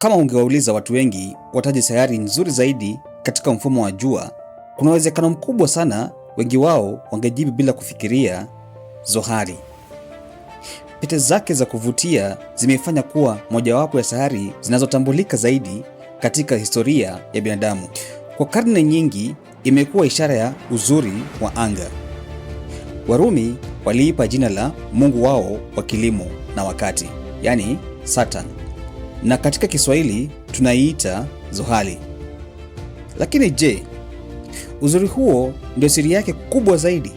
Kama ungewauliza watu wengi wataje sayari nzuri zaidi katika mfumo wa jua, kuna uwezekano mkubwa sana wengi wao wangejibu bila kufikiria Zohali. Pete zake za kuvutia zimefanya kuwa mojawapo ya sayari zinazotambulika zaidi katika historia ya binadamu. Kwa karne nyingi imekuwa ishara ya uzuri wa anga. Warumi waliipa jina la mungu wao wa kilimo na wakati, yani Saturn, na katika Kiswahili tunaiita Zohali. Lakini je, uzuri huo ndio siri yake kubwa zaidi?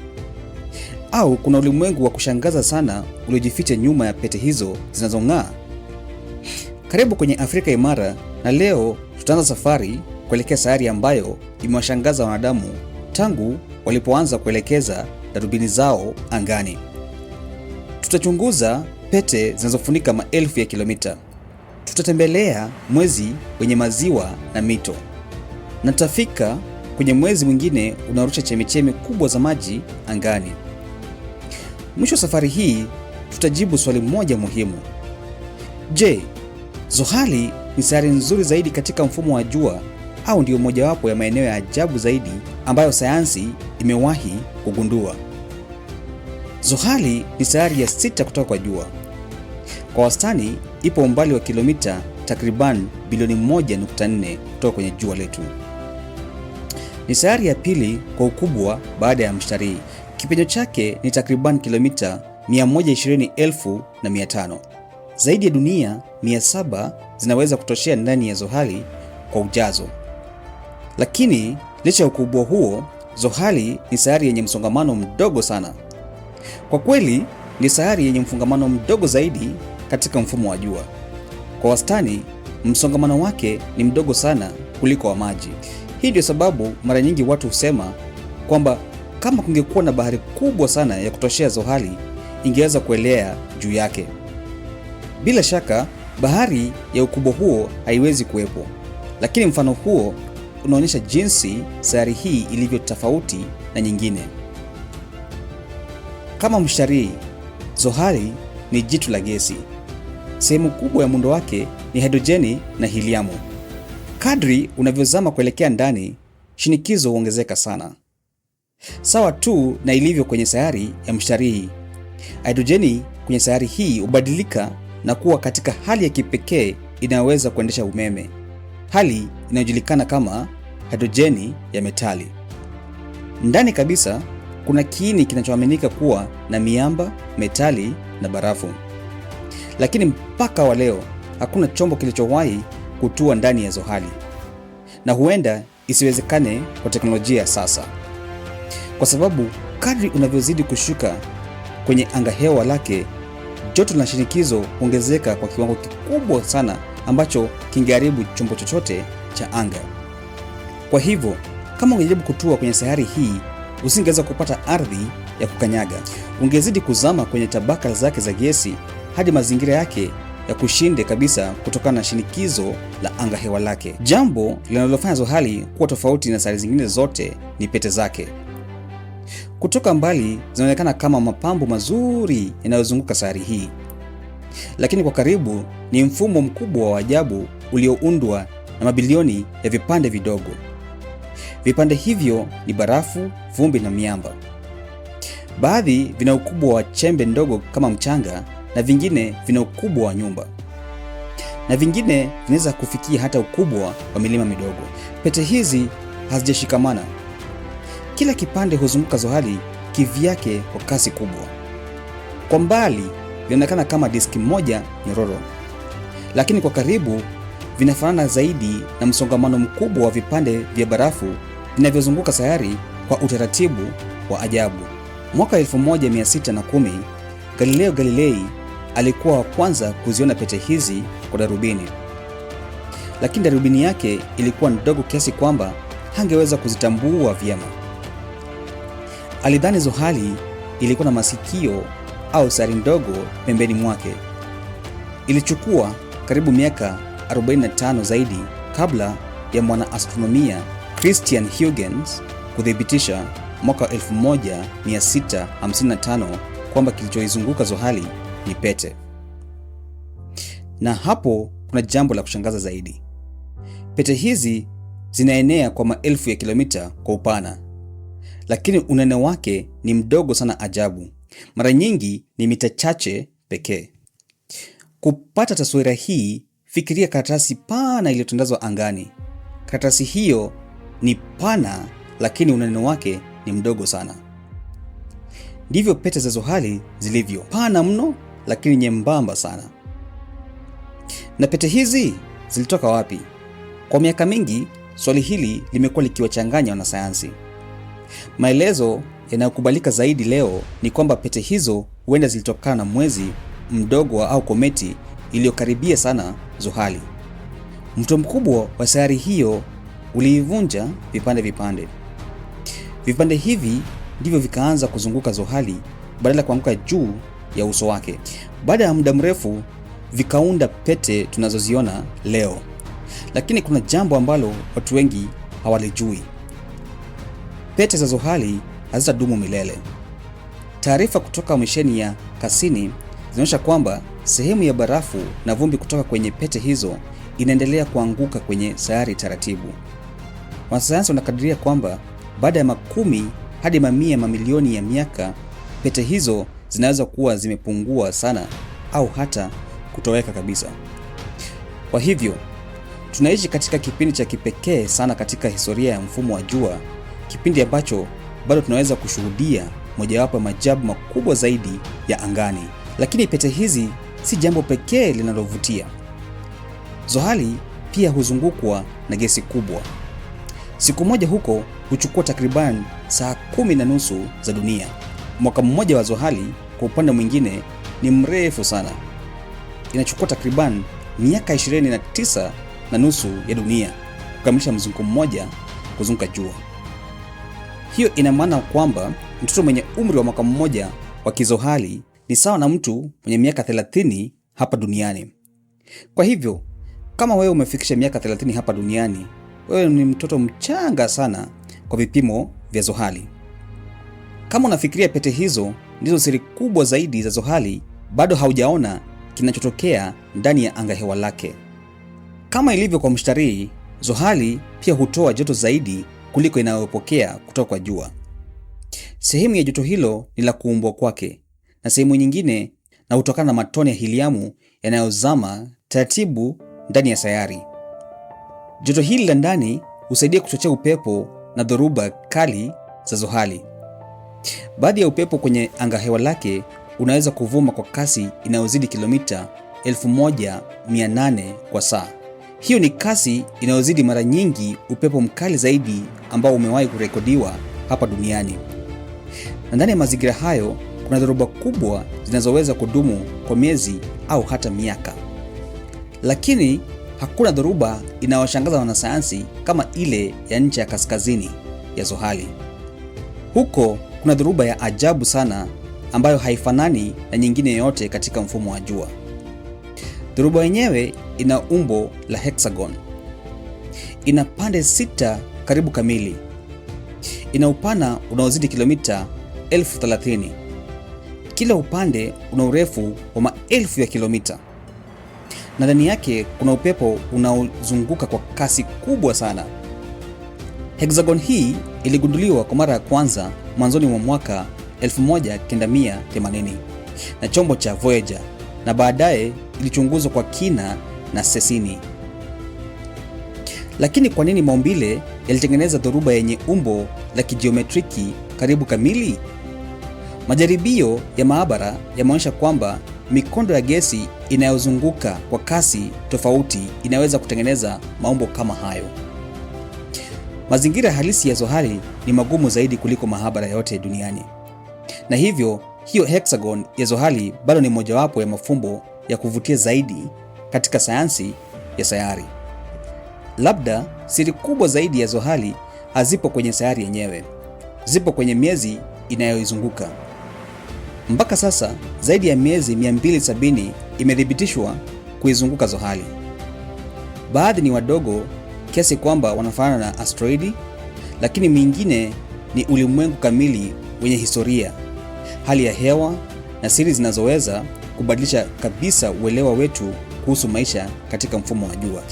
Au kuna ulimwengu wa kushangaza sana uliojificha nyuma ya pete hizo zinazong'aa? Karibu kwenye Afrika Imara, na leo tutaanza safari kuelekea sayari ambayo imewashangaza wanadamu tangu walipoanza kuelekeza darubini zao angani. Tutachunguza pete zinazofunika maelfu ya kilomita. Tutatembelea mwezi wenye maziwa na mito, na tutafika kwenye mwezi mwingine unaorusha chemichemi kubwa za maji angani. Mwisho safari hii tutajibu swali moja muhimu. Je, Zohali ni sayari nzuri zaidi katika mfumo wa jua, au ndio mojawapo ya maeneo ya ajabu zaidi ambayo sayansi imewahi kugundua? Zohali ni sayari ya 6 kutoka kwa jua. Kwa wastani ipo umbali wa kilomita takriban bilioni 1.4 kutoka kwenye jua letu. Ni sayari ya pili kwa ukubwa baada ya Mshtarii. Kipenyo chake ni takriban kilomita 120,500. Zaidi ya dunia 700 zinaweza kutoshea ndani ya Zohali kwa ujazo. Lakini licha ya ukubwa huo, Zohali ni sayari yenye msongamano mdogo sana. Kwa kweli ni sayari yenye mfungamano mdogo zaidi katika mfumo wa jua. Kwa wastani, msongamano wake ni mdogo sana kuliko wa maji. Hii ndio sababu mara nyingi watu husema kwamba kama kungekuwa na bahari kubwa sana ya kutoshea Zohali, ingeweza kuelea juu yake. Bila shaka, bahari ya ukubwa huo haiwezi kuwepo. Lakini mfano huo unaonyesha jinsi sayari hii ilivyo tofauti na nyingine. Kama Mshtarii, Zohali ni jitu la gesi. Sehemu kubwa ya muundo wake ni hidrojeni na heliamu. Kadri unavyozama kuelekea ndani, shinikizo huongezeka sana. Sawa tu na ilivyo kwenye sayari ya Mshtarii, hidrojeni kwenye sayari hii hubadilika na kuwa katika hali ya kipekee inayoweza kuendesha umeme, hali inayojulikana kama hidrojeni ya metali. Ndani kabisa kuna kiini kinachoaminika kuwa na miamba, metali na barafu. Lakini mpaka wa leo hakuna chombo kilichowahi kutua ndani ya Zohali, na huenda isiwezekane kwa teknolojia ya sasa, kwa sababu kadri unavyozidi kushuka kwenye angahewa lake, joto na shinikizo huongezeka kwa kiwango kikubwa sana ambacho kingeharibu chombo chochote cha anga. Kwa hivyo, kama ungejaribu kutua kwenye sayari hii, usingeweza kupata ardhi ya kukanyaga. Ungezidi kuzama kwenye tabaka zake za gesi hadi mazingira yake ya kushinde kabisa kutokana na shinikizo la angahewa lake. Jambo linalofanya Zohali kuwa tofauti na sayari zingine zote ni pete zake. Kutoka mbali zinaonekana kama mapambo mazuri yanayozunguka sayari hii, lakini kwa karibu ni mfumo mkubwa wa ajabu ulioundwa na mabilioni ya vipande vidogo. Vipande hivyo ni barafu, vumbi na miamba. Baadhi vina ukubwa wa chembe ndogo kama mchanga, na vingine vina ukubwa wa nyumba, na vingine vinaweza kufikia hata ukubwa wa milima midogo. Pete hizi hazijashikamana. Kila kipande huzunguka Zohali kivyake kwa kasi kubwa. Kwa mbali vinaonekana kama diski moja nyororo, lakini kwa karibu vinafanana zaidi na msongamano mkubwa wa vipande vya barafu vinavyozunguka sayari kwa utaratibu wa ajabu. Mwaka 1610 Galileo Galilei alikuwa wa kwanza kuziona pete hizi kwa darubini, lakini darubini yake ilikuwa ndogo kiasi kwamba hangeweza kuzitambua vyema. Alidhani Zohali ilikuwa na masikio au sayari ndogo pembeni mwake. Ilichukua karibu miaka 45 zaidi kabla ya mwanaastronomia Christian Huygens kuthibitisha mwaka 1655 kwamba kilichoizunguka Zohali ni pete. Na hapo kuna jambo la kushangaza zaidi. Pete hizi zinaenea kwa maelfu ya kilomita kwa upana, lakini unene wake ni mdogo sana ajabu. Mara nyingi ni mita chache pekee. Kupata taswira hii, fikiria karatasi pana iliyotandazwa angani. Karatasi hiyo ni pana, lakini unene wake ni mdogo sana. Ndivyo pete za Zohali zilivyo, pana mno lakini nyembamba sana. Na pete hizi zilitoka wapi? Kwa miaka mingi, swali hili limekuwa likiwachanganya wanasayansi. Maelezo yanayokubalika zaidi leo ni kwamba pete hizo huenda zilitokana na mwezi mdogo au kometi iliyokaribia sana Zohali. Mto mkubwa wa sayari hiyo uliivunja vipande vipande. Vipande hivi ndivyo vikaanza kuzunguka Zohali badala ya kuanguka juu ya uso wake. Baada ya muda mrefu vikaunda pete tunazoziona leo. Lakini kuna jambo ambalo watu wengi hawalijui. Pete za Zohali hazitadumu milele. Taarifa kutoka misheni ya Cassini zinaonyesha kwamba sehemu ya barafu na vumbi kutoka kwenye pete hizo inaendelea kuanguka kwenye sayari taratibu. Wanasayansi wanakadiria kwamba baada ya makumi hadi mamia mamilioni ya miaka, pete hizo zinaweza kuwa zimepungua sana au hata kutoweka kabisa. Kwa hivyo, tunaishi katika kipindi cha kipekee sana katika historia ya mfumo wa jua, kipindi ambacho bado tunaweza kushuhudia mojawapo ya maajabu makubwa zaidi ya angani. Lakini pete hizi si jambo pekee linalovutia. Zohali pia huzungukwa na gesi kubwa. Siku moja huko huchukua takriban saa 10.5 za dunia. Mwaka mmoja wa Zohali kwa upande mwingine ni mrefu sana. Inachukua takriban miaka 29.5 ya dunia kukamilisha mzunguko mmoja kuzunguka jua. Hiyo ina maana kwamba mtoto mwenye umri wa mwaka mmoja wa kizohali ni sawa na mtu mwenye miaka 30 hapa duniani. Kwa hivyo, kama wewe umefikisha miaka 30 hapa duniani, wewe ni mtoto mchanga sana kwa vipimo vya Zohali. Kama unafikiria pete hizo ndizo siri kubwa zaidi za Zohali, bado haujaona kinachotokea ndani ya angahewa lake. Kama ilivyo kwa mshtarii, Zohali pia hutoa joto zaidi kuliko inayopokea kutoka kwa jua. Sehemu ya joto hilo ni la kuumbwa kwake, na sehemu nyingine na hutokana na matone ya heliamu yanayozama taratibu ndani ya sayari. Joto hili la ndani husaidia kuchochea upepo na dhoruba kali za Zohali. Baadhi ya upepo kwenye angahewa lake unaweza kuvuma kwa kasi inayozidi kilomita 1800 kwa saa. Hiyo ni kasi inayozidi mara nyingi upepo mkali zaidi ambao umewahi kurekodiwa hapa duniani. Na ndani ya mazingira hayo kuna dhoruba kubwa zinazoweza kudumu kwa miezi au hata miaka. Lakini hakuna dhoruba inayoshangaza wanasayansi kama ile ya ncha ya kaskazini ya Zohali. Huko kuna dhoruba ya ajabu sana ambayo haifanani na nyingine yoyote katika mfumo wa jua. Dhoruba yenyewe ina umbo la hexagon. Ina pande 6 karibu kamili. Ina upana unaozidi kilomita 1030. Kila upande una urefu wa maelfu ya kilomita. Na ndani yake kuna upepo unaozunguka kwa kasi kubwa sana. Hexagon hii iligunduliwa kwa mara ya kwanza mwanzoni mwa mwaka 1980 na chombo cha Voyager, na baadaye ilichunguzwa kwa kina na Cassini. Lakini kwa nini maumbile yalitengeneza dhoruba yenye umbo la kijiometriki karibu kamili? Majaribio ya maabara yameonyesha kwamba mikondo ya gesi inayozunguka kwa kasi tofauti inaweza kutengeneza maumbo kama hayo. Mazingira halisi ya Zohali ni magumu zaidi kuliko maabara yote duniani. Na hivyo, hiyo hexagon ya Zohali bado ni mojawapo ya mafumbo ya kuvutia zaidi katika sayansi ya sayari. Labda siri kubwa zaidi ya Zohali hazipo kwenye sayari yenyewe, zipo kwenye miezi inayoizunguka. Mpaka sasa, zaidi ya miezi 270 imethibitishwa kuizunguka Zohali. Baadhi ni wadogo kiasi kwamba wanafanana na asteroidi, lakini mingine ni ulimwengu kamili wenye historia, hali ya hewa na siri zinazoweza kubadilisha kabisa uelewa wetu kuhusu maisha katika mfumo wa jua.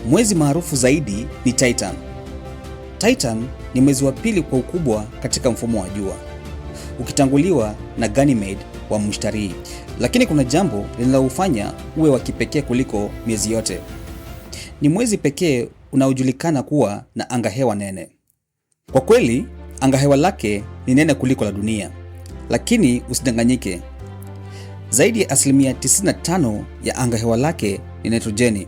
Mwezi maarufu zaidi ni Titan. Titan ni mwezi wa pili kwa ukubwa katika mfumo wa jua, ukitanguliwa na Ganymede wa Mshtarii. Lakini kuna jambo linaloufanya uwe wa kipekee kuliko miezi yote. Ni mwezi pekee unaojulikana kuwa na angahewa nene. Kwa kweli, angahewa lake ni nene kuliko la dunia, lakini usidanganyike. Zaidi ya 95% ya angahewa lake ni nitrojeni,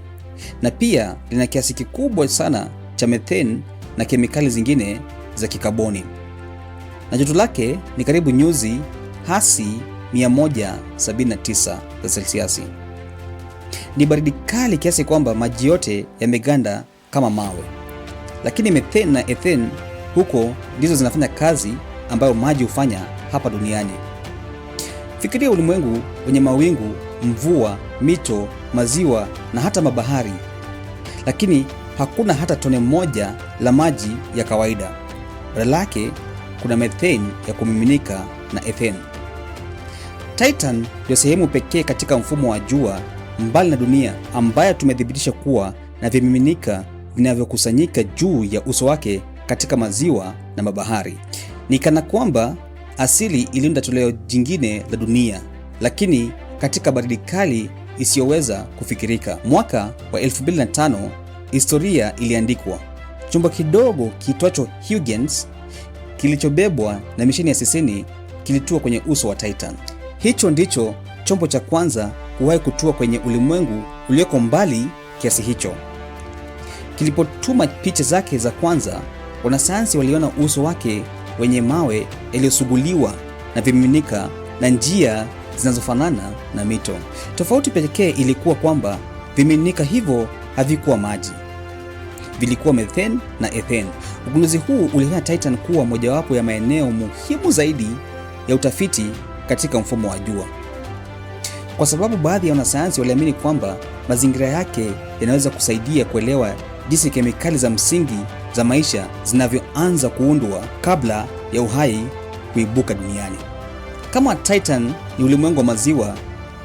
na pia lina kiasi kikubwa sana cha methane na kemikali zingine za kikaboni. Na joto lake ni karibu nyuzi hasi 179 za selsiasi. Ni baridi kali kiasi kwamba maji yote yameganda kama mawe. Lakini methane na ethane huko ndizo zinafanya kazi ambayo maji hufanya hapa duniani. Fikiria ulimwengu wenye mawingu, mvua, mito, maziwa na hata mabahari, lakini hakuna hata tone moja la maji ya kawaida. Badala yake kuna methane ya kumiminika na ethane. Titan ndio sehemu pekee katika mfumo wa jua mbali na dunia ambayo tumethibitisha kuwa na vimiminika vinavyokusanyika juu ya uso wake katika maziwa na mabahari. Ni kana kwamba asili iliunda toleo jingine la dunia, lakini katika baridi kali isiyoweza kufikirika. Mwaka wa 2005 historia iliandikwa. Chombo kidogo kiitwacho Huygens kilichobebwa na misheni ya Cassini kilitua kwenye uso wa Titan. Hicho ndicho chombo cha kwanza kuwahi kutua kwenye ulimwengu ulioko mbali kiasi hicho. Kilipotuma picha zake za kwanza, wanasayansi waliona uso wake wenye mawe yaliyosuguliwa na vimiminika na njia zinazofanana na mito. Tofauti pekee ilikuwa kwamba vimiminika hivyo havikuwa maji, vilikuwa methane na ethane. Ugunduzi huu ulifanya Titan kuwa mojawapo ya maeneo muhimu zaidi ya utafiti katika mfumo wa jua, kwa sababu baadhi ya wanasayansi waliamini kwamba mazingira yake yanaweza kusaidia kuelewa jinsi kemikali za msingi za maisha zinavyoanza kuundwa kabla ya uhai kuibuka duniani. Kama Titan ni ulimwengu wa maziwa,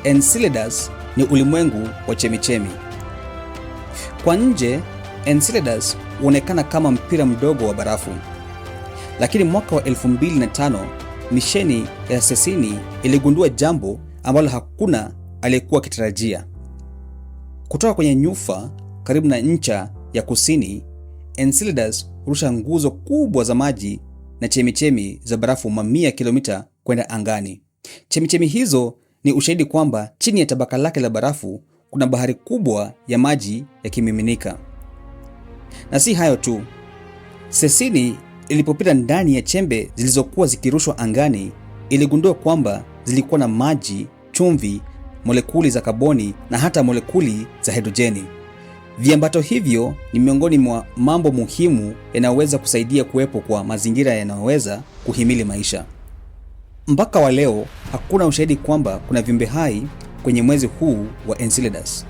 Enceladus ni ulimwengu wa chemichemi. Kwa nje, Enceladus huonekana kama mpira mdogo wa barafu. Lakini mwaka wa 2005 misheni ya Cassini iligundua jambo ambalo hakuna aliyekuwa akitarajia. Kutoka kwenye nyufa karibu na ncha ya kusini, Enceladus hurusha nguzo kubwa za maji na chemichemi za barafu mamia kilomita kwenda angani. Chemichemi hizo ni ushahidi kwamba chini ya tabaka lake la barafu kuna bahari kubwa ya maji yakimiminika. Na si hayo tu, Cassini ilipopita ndani ya chembe zilizokuwa zikirushwa angani, iligundua kwamba zilikuwa na maji, chumvi, molekuli za kaboni na hata molekuli za hidrojeni. Viambato hivyo ni miongoni mwa mambo muhimu yanayoweza kusaidia kuwepo kwa mazingira yanayoweza kuhimili maisha. Mpaka wa leo hakuna ushahidi kwamba kuna viumbe hai kwenye mwezi huu wa Enceladus.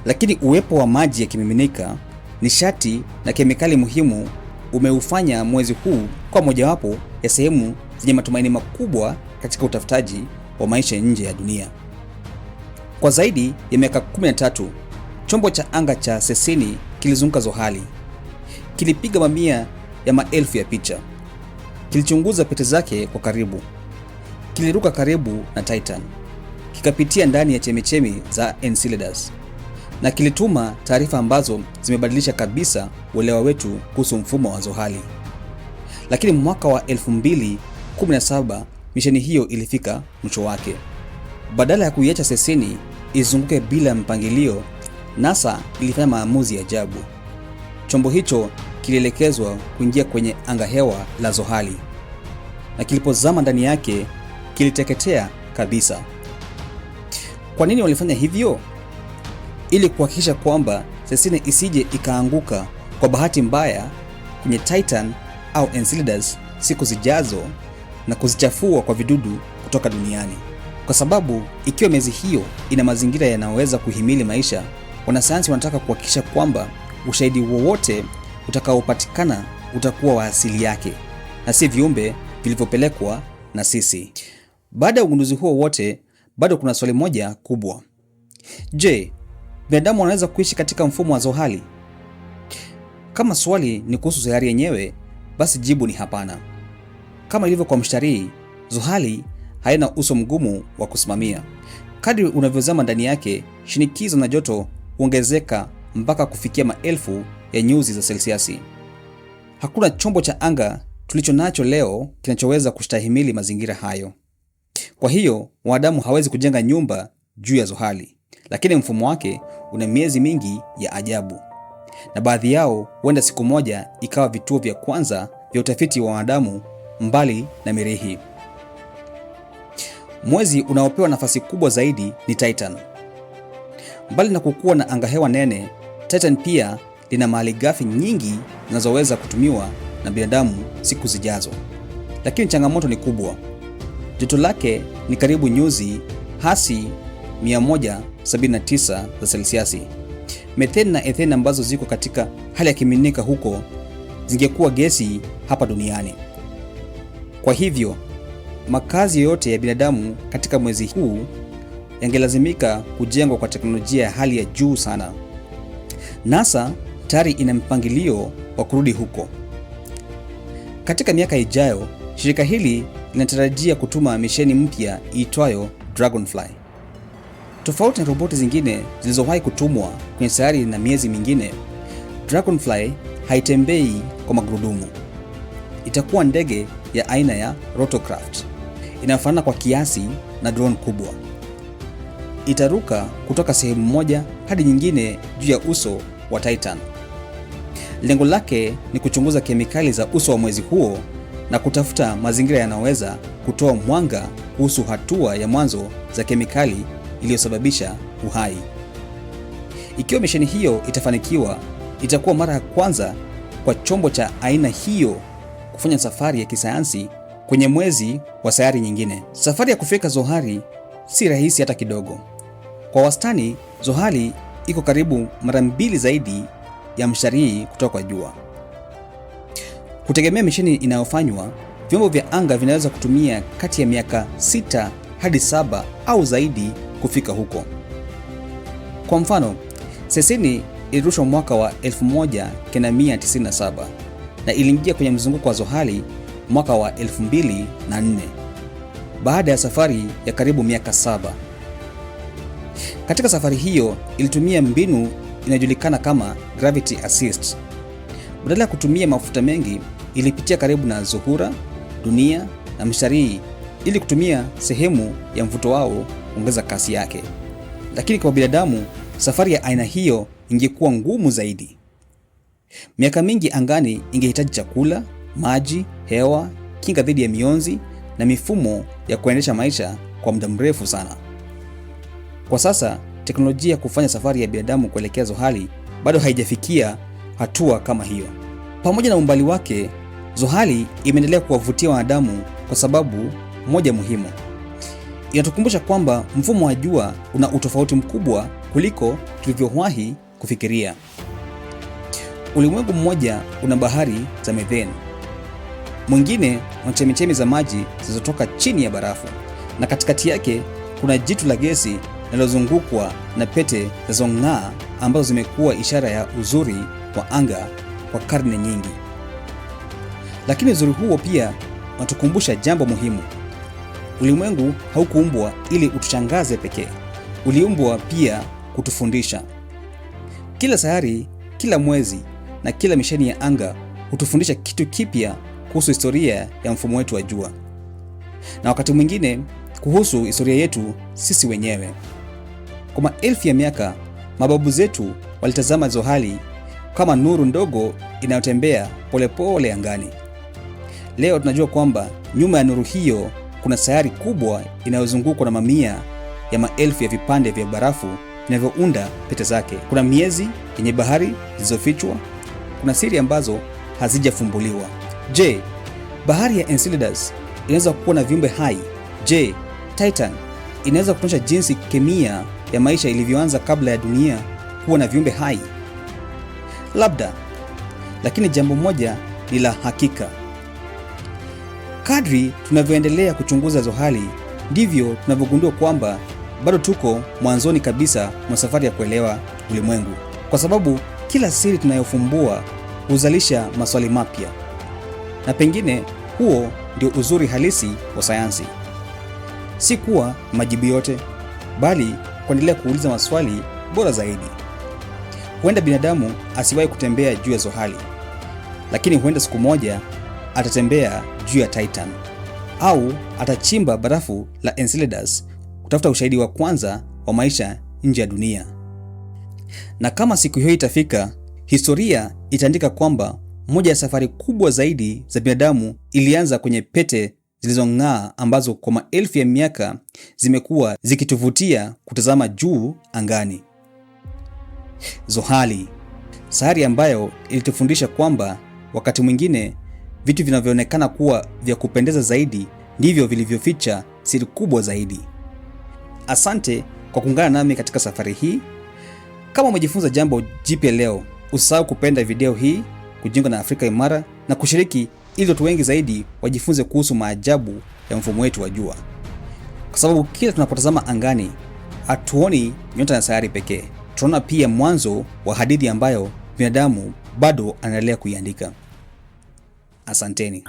Lakini uwepo wa maji yakimiminika, nishati na kemikali muhimu umeufanya mwezi huu kwa mojawapo ya sehemu zenye matumaini makubwa katika utafutaji wa maisha nje ya dunia. Kwa zaidi ya miaka 13, chombo cha anga cha Cassini kilizunguka Zohali. Kilipiga mamia ya maelfu ya picha. Kilichunguza pete zake kwa karibu. Kiliruka karibu na Titan. Kikapitia ndani ya chemichemi za Enceladus. Na kilituma taarifa ambazo zimebadilisha kabisa uelewa wetu kuhusu mfumo wa Zohali. Lakini mwaka wa 2017 misheni hiyo ilifika mwisho wake. Badala ya kuiacha Cassini izunguke bila mpangilio, NASA ilifanya maamuzi ya ajabu. Chombo hicho kilielekezwa kuingia kwenye angahewa la Zohali, na kilipozama ndani yake kiliteketea kabisa. Kwa nini walifanya hivyo? Ili kuhakikisha kwamba Cassini isije ikaanguka kwa bahati mbaya kwenye Titan au Enceladus siku zijazo na kuzichafua kwa vidudu kutoka duniani. Kwa sababu ikiwa miezi hiyo ina mazingira yanayoweza kuhimili maisha, wanasayansi wanataka kuhakikisha kwamba ushahidi wowote utakaopatikana utakuwa wa asili yake na si viumbe vilivyopelekwa na sisi. Baada ya ugunduzi huo wote, bado kuna swali moja kubwa. Je, binadamu wanaweza kuishi katika mfumo wa zohali? Kama swali ni kuhusu sayari yenyewe, basi jibu ni hapana. Kama ilivyo kwa mshtarii, zohali haina uso mgumu wa kusimamia. Kadri unavyozama ndani yake, shinikizo na joto huongezeka mpaka kufikia maelfu ya nyuzi za selsiasi. Hakuna chombo cha anga tulicho nacho leo kinachoweza kustahimili mazingira hayo. Kwa hiyo, wanadamu hawezi kujenga nyumba juu ya zohali, lakini mfumo wake una miezi mingi ya ajabu. Na baadhi yao huenda siku moja ikawa vituo vya kwanza vya utafiti wa wanadamu mbali na Mirihi. Mwezi unaopewa nafasi kubwa zaidi ni Titan. Mbali na kukuwa na angahewa nene, Titan pia lina malighafi nyingi zinazoweza kutumiwa na binadamu siku zijazo. Lakini changamoto ni kubwa. Joto lake ni karibu nyuzi hasi 179 za selsiasi. Methane na ethane ambazo ziko katika hali ya kimiminika huko zingekuwa gesi hapa duniani. Kwa hivyo, makazi yote ya binadamu katika mwezi huu yangelazimika kujengwa kwa teknolojia ya hali ya juu sana. NASA tayari ina mpangilio wa kurudi huko. Katika miaka ijayo, shirika hili linatarajia kutuma misheni mpya iitwayo Dragonfly. Tofauti na roboti zingine zilizowahi kutumwa kwenye sayari na miezi mingine, Dragonfly haitembei kwa magurudumu. Itakuwa ndege ya aina ya rotorcraft. Inafanana kwa kiasi na drone kubwa. Itaruka kutoka sehemu moja hadi nyingine juu ya uso wa Titan. Lengo lake ni kuchunguza kemikali za uso wa mwezi huo na kutafuta mazingira yanayoweza kutoa mwanga kuhusu hatua ya mwanzo za kemikali iliyosababisha uhai. Ikiwa misheni hiyo itafanikiwa, itakuwa mara ya kwanza kwa chombo cha aina hiyo kufanya safari ya kisayansi kwenye mwezi wa sayari nyingine. Safari ya kufika Zohali si rahisi hata kidogo. Kwa wastani, Zohali iko karibu mara 2 zaidi ya Mshtarii kutoka kwa Jua. Kutegemea misheni inayofanywa, vyombo vya anga vinaweza kutumia kati ya miaka 6 hadi 7 au zaidi kufika huko. Kwa mfano, Cassini ilirushwa mwaka wa 1997 na iliingia kwenye mzunguko wa Zohali mwaka wa 2004 baada ya safari ya karibu miaka 7. Katika safari hiyo ilitumia mbinu inayojulikana kama gravity assist. Badala ya kutumia mafuta mengi, ilipitia karibu na Zuhura, Dunia na Mshtarii ili kutumia sehemu ya mvuto wao kuongeza kasi yake. Lakini kwa binadamu, safari ya aina hiyo ingekuwa ngumu zaidi. Miaka mingi angani ingehitaji chakula, maji, hewa, kinga dhidi ya mionzi na mifumo ya kuendesha maisha kwa muda mrefu sana. Kwa sasa, teknolojia ya kufanya safari ya binadamu kuelekea Zohali bado haijafikia hatua kama hiyo. Pamoja na umbali wake, Zohali imeendelea kuwavutia wanadamu kwa sababu moja muhimu. Inatukumbusha kwamba mfumo wa jua una utofauti mkubwa kuliko tulivyowahi kufikiria. Ulimwengu mmoja una bahari za methane, mwingine una chemichemi za maji zilizotoka chini ya barafu, na katikati yake kuna jitu la gesi linalozungukwa na pete zinazong'aa ambazo zimekuwa ishara ya uzuri wa anga kwa karne nyingi. Lakini uzuri huo pia unatukumbusha jambo muhimu. Ulimwengu haukuumbwa ili utushangaze pekee. Uliumbwa pia kutufundisha. Kila sayari, kila mwezi na kila misheni ya anga hutufundisha kitu kipya kuhusu historia ya mfumo wetu wa jua, na wakati mwingine kuhusu historia yetu sisi wenyewe. Kwa maelfu ya miaka, mababu zetu walitazama Zohali kama nuru ndogo inayotembea polepole angani. Leo tunajua kwamba nyuma ya nuru hiyo kuna sayari kubwa inayozungukwa na mamia ya maelfu ya vipande vya barafu vinavyounda pete zake. Kuna miezi yenye bahari zilizofichwa, kuna siri ambazo hazijafumbuliwa. Je, bahari ya Enceladus inaweza kuwa na viumbe hai? Je, Titan inaweza kuonyesha jinsi kemia ya maisha ilivyoanza kabla ya dunia kuwa na viumbe hai? Labda, lakini jambo moja ni la hakika. Kadri tunavyoendelea kuchunguza Zohali, ndivyo tunavyogundua kwamba bado tuko mwanzoni kabisa mwa safari ya kuelewa ulimwengu, kwa sababu kila siri tunayofumbua huzalisha maswali mapya. Na pengine huo ndio uzuri halisi wa sayansi, si kuwa majibu yote, bali kuendelea kuuliza maswali bora zaidi. Huenda binadamu asiwahi kutembea juu ya Zohali, lakini huenda siku moja atatembea juu ya Titan, au atachimba barafu la Enceladus kutafuta ushahidi wa kwanza wa maisha nje ya dunia. Na kama siku hiyo itafika, historia itaandika kwamba moja ya safari kubwa zaidi za binadamu ilianza kwenye pete zilizong'aa ambazo kwa maelfu ya miaka zimekuwa zikituvutia kutazama juu angani. Zohali, sayari ambayo ilitufundisha kwamba wakati mwingine vitu vinavyoonekana kuwa vya kupendeza zaidi ndivyo vilivyoficha siri kubwa zaidi. Asante kwa kuungana nami katika safari hii. Kama umejifunza jambo jipya leo, usisahau kupenda video hii, kujiunga na Afrika Imara na kushiriki ili watu wengi zaidi wajifunze kuhusu maajabu ya mfumo wetu wa jua. Kwa sababu kila tunapotazama angani, hatuoni nyota na sayari pekee. Tunaona pia mwanzo wa hadithi ambayo binadamu bado anaendelea kuiandika. Asanteni.